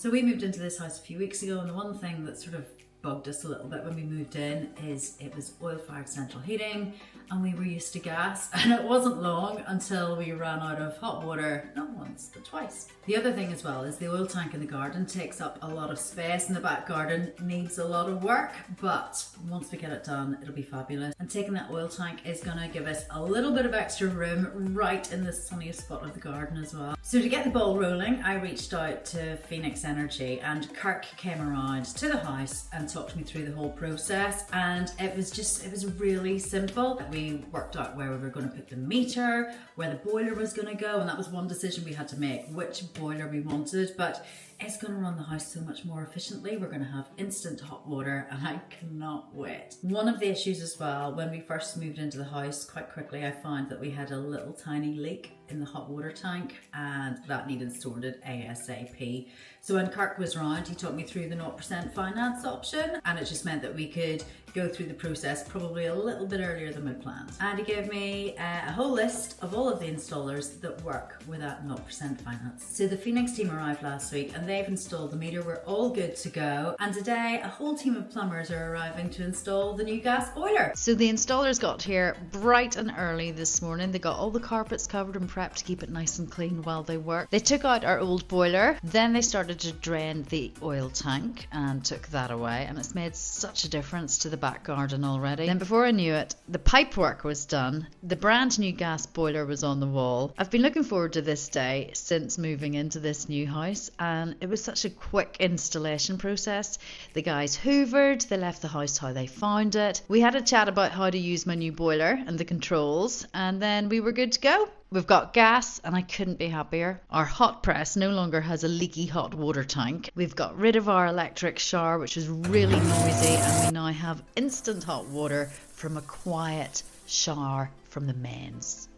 So we moved into this house a few weeks ago, and the one thing that sort of bugged us a little bit when we moved in is it was oil-fired central heating and we were used to gas, and it wasn't long until we ran out of hot water, not once but twice. The other thing as well is the oil tank in the garden takes up a lot of space, and the back garden needs a lot of work, but once we get it done it'll be fabulous. And taking that oil tank is going to give us a little bit of extra room right in the sunniest spot of the garden as well. So to get the ball rolling, I reached out to Phoenix Energy, and Kirk came around to the house and talked me through the whole process, and it was really simple. We worked out where we were going to put the meter, where the boiler was going to go, and that was one decision we had to make, which boiler we wanted, but it's going to run the house so much more efficiently. We're going to have instant hot water, and I cannot wait. One of the issues as well, when we first moved into the house, quite quickly I found that we had a little tiny leak in the hot water tank, and that needed sorted ASAP. So when Kirk was round, he talked me through the 0% finance option, and it just meant that we could go through the process probably a little bit earlier than we planned. And he gave me a whole list of all of the installers that work with that 0% finance. So the Phoenix team arrived last week and they've installed the meter. We're all good to go. And today a whole team of plumbers are arriving to install the new gas boiler. So the installers got here bright and early this morning. They got all the carpets covered and prepped to keep it nice and clean while they work. They took out our old boiler, then they started to drain the oil tank and took that away, and it's made such a difference to the back garden already. Then before I knew it, the pipe work was done. The brand new gas boiler was on the wall. I've been looking forward to this day since moving into this new house, and it was such a quick installation process. The guys hoovered, they left the house how they found it. We had a chat about how to use my new boiler and the controls, and then we were good to go. We've got gas, and I couldn't be happier. Our hot press no longer has a leaky hot water tank. We've got rid of our electric shower, which was really noisy, and we now have instant hot water from a quiet shower from the mains.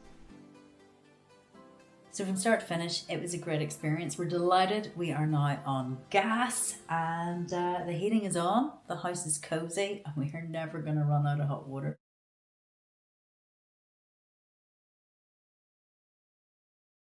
So from start to finish, it was a great experience. We're delighted. We are now on gas, and the heating is on. The house is cozy, and we are never going to run out of hot water.